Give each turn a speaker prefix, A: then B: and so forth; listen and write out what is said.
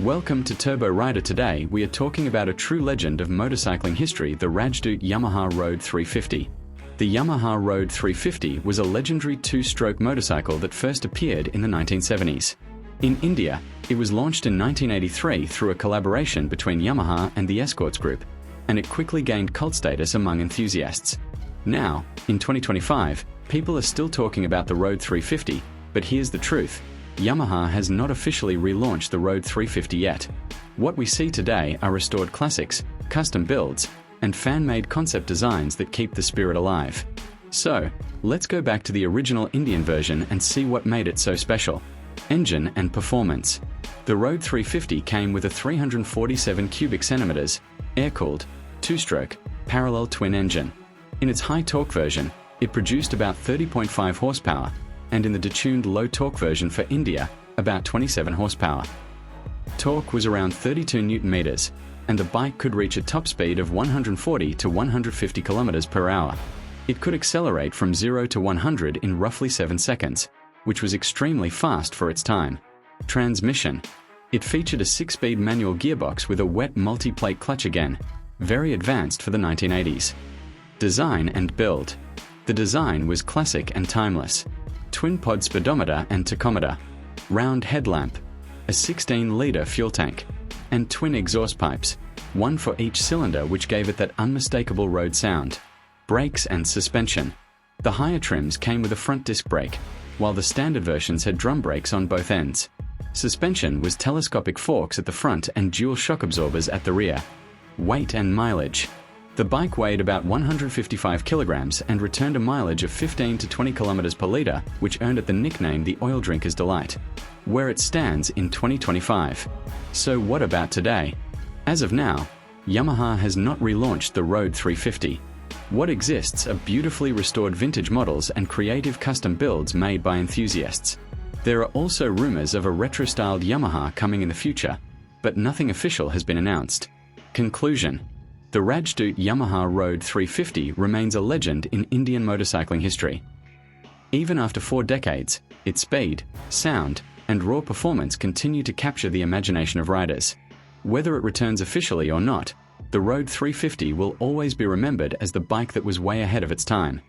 A: Welcome to Turbo Rider. Today we are talking about a true legend of motorcycling history, the Rajdoot Yamaha Road 350. The Yamaha Road 350 was a legendary two-stroke motorcycle that first appeared in the 1970s. In India, it was launched in 1983 through a collaboration between Yamaha and the Escorts Group, and it quickly gained cult status among enthusiasts. Now, in 2025, people are still talking about the Road 350, but here's the truth. Yamaha has not officially relaunched the Road 350 yet. What we see today are restored classics, custom builds, and fan-made concept designs that keep the spirit alive. So, let's go back to the original Indian version and see what made it so special. Engine and performance. The Road 350 came with a 347 cubic centimeters, air-cooled, two-stroke, parallel twin engine. In its high-torque version, it produced about 30.5 horsepower, and in the detuned low-torque version for India, about 27 horsepower. Torque was around 32 Nm, and the bike could reach a top speed of 140 to 150 km per hour. It could accelerate from 0 to 100 in roughly 7 seconds, which was extremely fast for its time. Transmission. It featured a 6-speed manual gearbox with a wet multi-plate clutch, again, very advanced for the 1980s. Design and build. The design was classic and timeless. Twin-pod speedometer and tachometer, round headlamp, a 16-litre fuel tank, and twin exhaust pipes, one for each cylinder, which gave it that unmistakable road sound. Brakes and suspension. The higher trims came with a front disc brake, while the standard versions had drum brakes on both ends. Suspension was telescopic forks at the front and dual shock absorbers at the rear. Weight and mileage. The bike weighed about 155 kilograms and returned a mileage of 15 to 20 kilometers per litre, which earned it the nickname the Oil Drinker's Delight, where it stands in 2025. So what about today? As of now, Yamaha has not relaunched the Road 350. What exists are beautifully restored vintage models and creative custom builds made by enthusiasts. There are also rumors of a retro-styled Yamaha coming in the future, but nothing official has been announced. Conclusion. The Rajdoot Yamaha Road 350 remains a legend in Indian motorcycling history. Even after 4 decades, its speed, sound, and raw performance continue to capture the imagination of riders. Whether it returns officially or not, the Road 350 will always be remembered as the bike that was way ahead of its time.